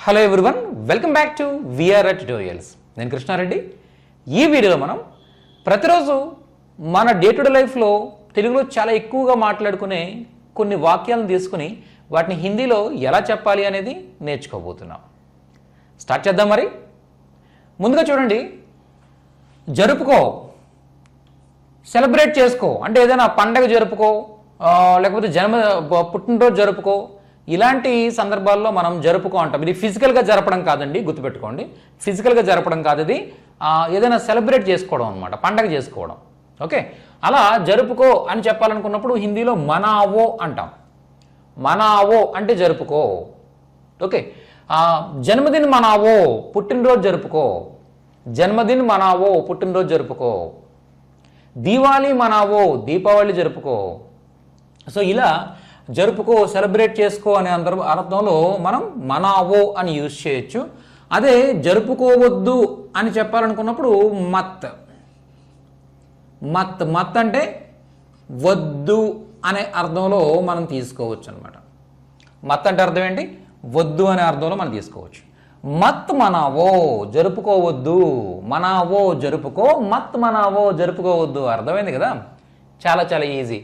Hello everyone, welcome back to VRR tutorials. నేను కృష్ణారెడ్డి. ఈ వీడియోలో మనం ప్రతిరోజు మన డే టు డే లైఫ్లో తెలుగులో చాలా ఎక్కువగా మాట్లాడుకునే కొన్ని వాక్యాలను తీసుకుని వాటిని హిందీలో ఎలా చెప్పాలి అనేది నేర్చుకోబోతున్నాం. స్టార్ట్ చేద్దాం. మరి ముందుగా చూడండి, జరుపుకో, సెలబ్రేట్ చేసుకో అంటే ఏదైనా పండగ జరుపుకో, లేకపోతే పుట్టినరోజు జరుపుకో. ఇలాంటి సందర్భాల్లో మనం జరుపుకో అంటాం. ఇది ఫిజికల్గా జరపడం కాదండి, గుర్తుపెట్టుకోండి. ఫిజికల్గా జరపడం కాదు, ఇది ఏదైనా సెలబ్రేట్ చేసుకోవడం అనమాట, పండగ చేసుకోవడం. ఓకే, అలా జరుపుకో అని చెప్పాలనుకున్నప్పుడు హిందీలో మనావో అంటాం. మనావో అంటే జరుపుకో. ఓకే, జన్మదిన్ మనావో, పుట్టినరోజు జరుపుకో. జన్మదిన్ మనావో, పుట్టినరోజు జరుపుకో. దీవాలి మనావో, దీపావళి జరుపుకో. సో ఇలా జరుపుకో, సెలబ్రేట్ చేసుకో అనే అర్థంలో మనం మనావో అని యూజ్ చేయొచ్చు. అదే జరుపుకోవద్దు అని చెప్పాలనుకున్నప్పుడు మత్. మత్ మత్ అంటే వద్దు అనే అర్థంలో మనం తీసుకోవచ్చు అనమాట. మత్ అంటే అర్థం ఏంటి? వద్దు అనే అర్థంలో మనం తీసుకోవచ్చు. మత్ మనావో, జరుపుకోవద్దు. మనావో జరుపుకో, మత్ మనావో జరుపుకోవద్దు. అర్థమైంది కదా, చాలా చాలా ఈజీ.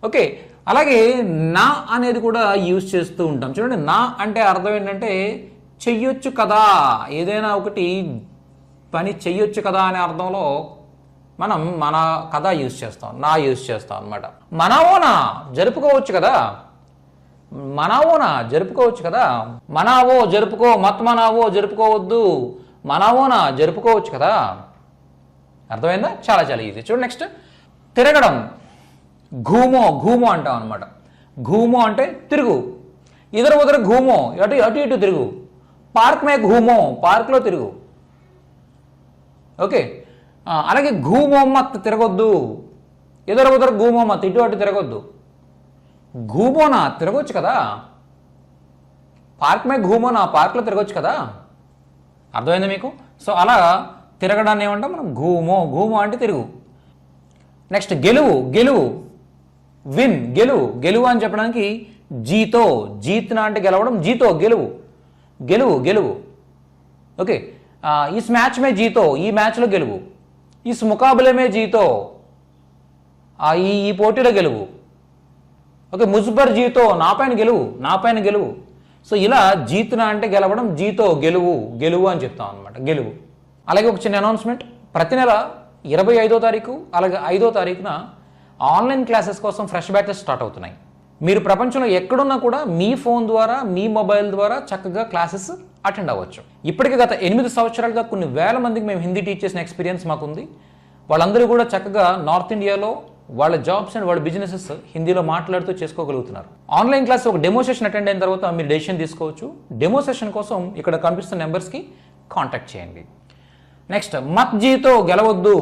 ఓకే, అలాగే నా అనేది కూడా యూజ్ చేస్తూ ఉంటాం. చూడండి, నా అంటే అర్థం ఏంటంటే చెయ్యొచ్చు కదా, ఏదైనా ఒకటి పని చెయ్యొచ్చు కదా అనే అర్థంలో మనం మన కదా యూజ్ చేస్తాం, నా యూజ్ చేస్తాం అనమాట. మనావోనా, జరుపుకోవచ్చు కదా. మనావోనా, జరుపుకోవచ్చు కదా. మనావో జరుపుకో, మత్ మనావో జరుపుకోవద్దు. మనావోనా, జరుపుకోవచ్చు కదా. అర్థమైందా? చాలా చాలా ఈజీ. చూడండి నెక్స్ట్, తిరగడం. ఘూమో, ఘూమో అంటాం అనమాట. ఘూమో అంటే తిరుగు. ఇద్దరు ఉదరు ఘూమో, అటు అటు ఇటు తిరుగు. పార్క్ మే ఘూమో, పార్క్లో తిరుగు. ఓకే, అలాగే ఘూమో మత్, తిరగొద్దు. ఇద్దరు ఉదరు ఘూమో మత్, ఇటు అటు తిరగొద్దు. ఘూమోనా, తిరగొచ్చు కదా. పార్క్ మే ఘూమోనా, పార్క్లో తిరగొచ్చు కదా. అర్థమైందా మీకు? సో అలా తిరగడాన్ని ఏమంటాం మనం? ఘూమో. ఘూమో అంటే తిరుగు. నెక్స్ట్ గెలువు. గెలువు, విన్, గెలువు. గెలువు అని చెప్పడానికి జీతో. జీత్నా అంటే గెలవడం, జీతో గెలువు. గెలువు గెలువు. ఓకే, ఇస్ మ్యాచ్ మే జీతో, ఈ మ్యాచ్లో గెలువు. ఇస్ ముకాబలే మే జీతో, ఈ పోటీలో గెలువు. ఓకే, ముజ్బర్ జీతో, నా పైన గెలువు, నా పైన గెలువు. సో ఇలా జీత్నా అంటే గెలవడం, జీతో గెలువు, గెలువు అని చెప్తాం అనమాట, గెలువు. అలాగే ఒక చిన్న అనౌన్స్మెంట్, ప్రతి నెల 25వ తారీఖు అలాగే 5వ తారీఖున ఆన్లైన్ క్లాసెస్ కోసం ఫ్రెష్ బ్యాచెస్ స్టార్ట్ అవుతున్నాయి. మీరు ప్రపంచంలో ఎక్కడున్నా కూడా మీ ఫోన్ ద్వారా, మీ మొబైల్ ద్వారా చక్కగా క్లాసెస్ అటెండ్ అవ్వచ్చు. ఇప్పటికే గత 8 సంవత్సరాలుగా కొన్ని వేల మందికి మేము హిందీ టీచ్ చేసిన ఎక్స్పీరియన్స్ మాకుంది. వాళ్ళందరూ కూడా చక్కగా నార్త్ ఇండియాలో వాళ్ళ జాబ్స్ అండ్ వాళ్ళ బిజినెసెస్ హిందీలో మాట్లాడుతూ చేసుకోగలుగుతున్నారు. ఆన్లైన్ క్లాస్ ఒక డెమో సెషన్ అటెండ్ అయిన తర్వాత మీరు డెసిషన్ తీసుకోవచ్చు. డెమో సెషన్ కోసం ఇక్కడ కనిపిస్తున్న నెంబర్స్కి కాంటాక్ట్ చేయండి. నెక్స్ట్, మత్ జీతో, గెలవద్దు.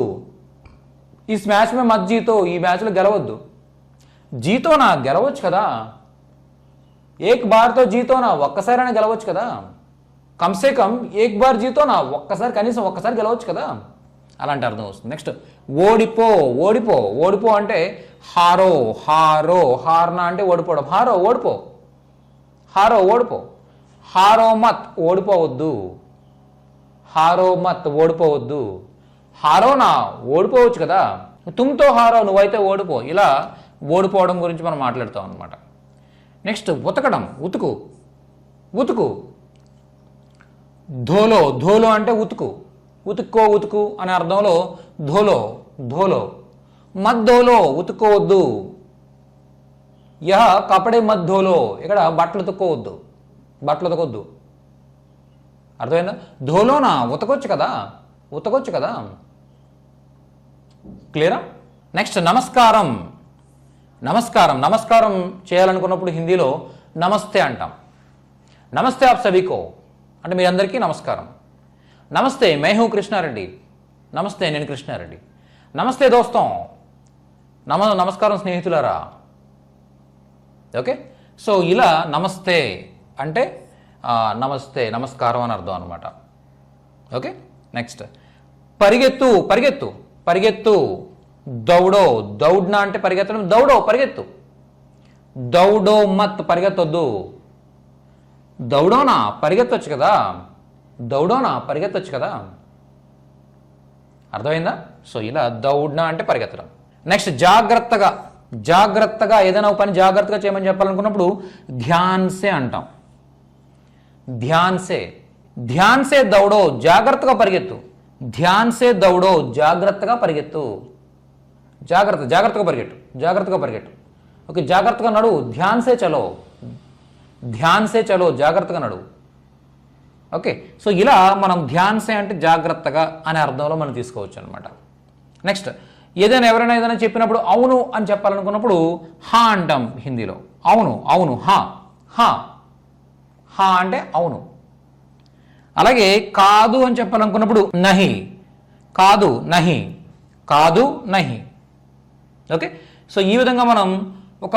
ఈ మ్యాచ్ మే మత్ జీతో, ఈ మ్యాచ్లో గెలవద్దు. జీతోనా, గెలవచ్చు కదా. ఏక్ బార్తో జీతోనా, ఒక్కసారైనా గెలవచ్చు కదా. కమ్సే కమ్ ఏక్ బార్ జీతోనా, ఒక్కసారి, కనీసం ఒక్కసారి గెలవచ్చు కదా. అలాంటి అర్థం వస్తుంది. నెక్స్ట్, ఓడిపో. ఓడిపో. ఓడిపో అంటే హారో. హారో, హార్నా అంటే ఓడిపోవడం. హారో, ఓడిపో. హారో, ఓడిపో. హారో మత్, ఓడిపోవద్దు. హారో మత్, ఓడిపోవద్దు. హారోనా, ఓడిపోవచ్చు కదా. తుమ్తో హారో, నువ్వైతే ఓడిపో. ఇలా ఓడిపోవడం గురించి మనం మాట్లాడుతాం అనమాట. నెక్స్ట్, ఉతకడం. ఉతుకు. ఉతుకు. ధోలో. ధోలో అంటే ఉతుకు. ఉతుక్కో, ఉతుకు అనే అర్థంలో ధోలో. ధోలో. మత్ ధోలో, ఉతుక్కోవద్దు. యహ కపడే మత్ ధోలో, ఇక్కడ బట్టలు ఉతుక్కోవద్దు. బట్టలు ఉతకొద్దు. అర్థమైందా? ధోలోనా, ఉతకొచ్చు కదా. ఉతకొచ్చు కదా. క్లియరా? నెక్స్ట్, నమస్కారం. నమస్కారం. నమస్కారం చేయాలనుకున్నప్పుడు హిందీలో నమస్తే అంటాం. నమస్తే ఆప్ సభీకో అంటే మీ అందరికీ నమస్కారం. నమస్తే, మై హూ కృష్ణారెడ్డి. నమస్తే, నేను కృష్ణారెడ్డి. నమస్తే దోస్తం, నమస్కారం స్నేహితులారా. ఓకే, సో ఇలా నమస్తే అంటే నమస్తే, నమస్కారం అని అర్థం అనమాట. ఓకే, నెక్స్ట్, పరిగెత్తు. పరిగెత్తు. పరిగెత్తు. దౌడో. దౌడ్నా అంటే పరిగెత్తడం. దౌడో, పరిగెత్తు. దౌడో మత్, పరిగెత్తొద్దు. దౌడోనా పరిగెత్తొచ్చు కదా, దౌడోనా పరిగెత్తొచ్చు కదా. అర్థమైందా? సో ఇలా దౌడ్నా అంటే పరిగెత్తడం. నెక్స్ట్ జాగ్రత్తగా, జాగ్రత్తగా ఏదైనా ఒక పని జాగ్రత్తగా చేయమని చెప్పాలనుకున్నప్పుడు ధ్యాన్సే అంటాం. ధ్యాన్సే, ధ్యాన్సే దౌడో జాగ్రత్తగా పరిగెత్తు, ధ్యాన్సే దౌడో జాగ్రత్తగా పరిగెత్తు. జాగ్రత్త, జాగ్రత్తగా పరిగెట్టు, జాగ్రత్తగా పరిగెట్టు. ఓకే, జాగ్రత్తగా నడు, ధ్యాన్సే చలో, ధ్యాన్సే చలో, జాగ్రత్తగా నడు. ఓకే, సో ఇలా మనం ధ్యాన్సే అంటే జాగ్రత్తగా అనే అర్థంలో మనం తీసుకోవచ్చు అనమాట. నెక్స్ట్ ఏదైనా ఎవరైనా ఏదైనా చెప్పినప్పుడు అవును అని చెప్పాలనుకున్నప్పుడు హా అంటాం హిందీలో. అవును, అవును, హా, హా, హా అంటే అవును. అలాగే కాదు అని చెప్పాలనుకున్నప్పుడు నహి, కాదు, నహి, కాదు, నహి. ఓకే, సో ఈ విధంగా మనం ఒక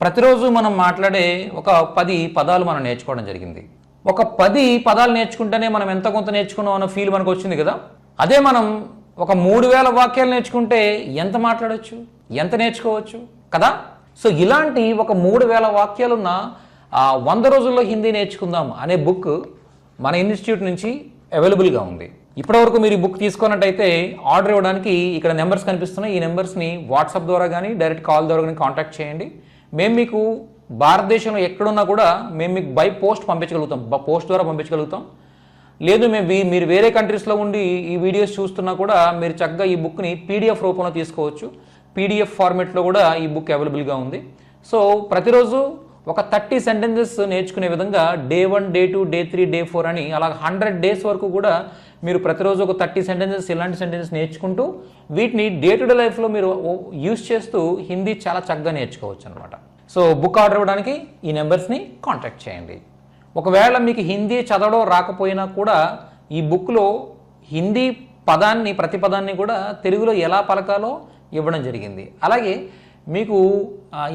ప్రతిరోజు మనం మాట్లాడే ఒక 10 పదాలు మనం నేర్చుకోవడం జరిగింది. ఒక 10 పదాలు నేర్చుకుంటేనే మనం ఎంత కొంత నేర్చుకున్నాం అన్న ఫీల్ మనకు వచ్చింది కదా. అదే మనం ఒక 3000 వాక్యాలు నేర్చుకుంటే ఎంత మాట్లాడవచ్చు, ఎంత నేర్చుకోవచ్చు కదా. సో ఇలాంటి ఒక 3000 వాక్యాలున్న 100 రోజుల్లో హిందీ నేర్చుకుందాం అనే బుక్ మన ఇన్స్టిట్యూట్ నుంచి అవైలబుల్గా ఉంది. ఇప్పటివరకు మీరు ఈ బుక్ తీసుకున్నట్టయితే ఆర్డర్ ఇవ్వడానికి ఇక్కడ నెంబర్స్ కనిపిస్తున్నాయి. ఈ నెంబర్స్ని వాట్సాప్ ద్వారా కానీ డైరెక్ట్ కాల్ ద్వారా కానీ కాంటాక్ట్ చేయండి. మేము మీకు భారతదేశంలో ఎక్కడున్నా కూడా మేము మీకు బై పోస్ట్ పంపించగలుగుతాం, పోస్ట్ ద్వారా పంపించగలుగుతాం. లేదు మీరు వేరే కంట్రీస్లో ఉండి ఈ వీడియోస్ చూస్తున్నా కూడా మీరు చక్కగా ఈ బుక్ని పీడిఎఫ్ రూపంలో తీసుకోవచ్చు. పీడిఎఫ్ ఫార్మెట్లో కూడా ఈ బుక్ అవైలబుల్గా ఉంది. సో ప్రతిరోజు ఒక 30 సెంటెన్సెస్ నేర్చుకునే విధంగా డే 1, డే 2, డే 3, డే 4 అని అలా 100 డేస్ వరకు కూడా మీరు ప్రతిరోజు ఒక 30 సెంటెన్సెస్ ఇలాంటి సెంటెన్సెస్ నేర్చుకుంటూ వీటిని డే టు డే లైఫ్లో మీరు యూస్ చేస్తూ హిందీ చాలా చక్కగా నేర్చుకోవచ్చు అనమాట. సో బుక్ ఆర్డర్ ఇవ్వడానికి ఈ నెంబర్స్ని కాంటాక్ట్ చేయండి. ఒకవేళ మీకు హిందీ చదవడం రాకపోయినా కూడా ఈ బుక్లో హిందీ పదాన్ని, ప్రతి పదాన్ని కూడా తెలుగులో ఎలా పలకాలో ఇవ్వడం జరిగింది. అలాగే మీకు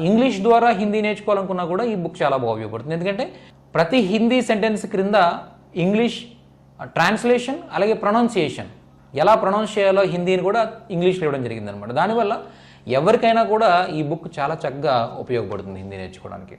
ఇంగ్లీష్ ద్వారా హిందీ నేర్చుకోవాలనుకున్నా కూడా ఈ బుక్ చాలా బాగా ఉపయోగపడుతుంది. ఎందుకంటే ప్రతి హిందీ సెంటెన్స్ క్రింద ఇంగ్లీష్ ట్రాన్స్లేషన్ అలాగే ప్రొనౌన్సియేషన్ ఎలా ప్రొనౌన్స్ చేయాలో హిందీని కూడా ఇంగ్లీష్లో ఇవ్వడం జరిగింది అనమాట. దానివల్ల ఎవరికైనా కూడా ఈ బుక్ చాలా చక్కగా ఉపయోగపడుతుంది హిందీ నేర్చుకోవడానికి.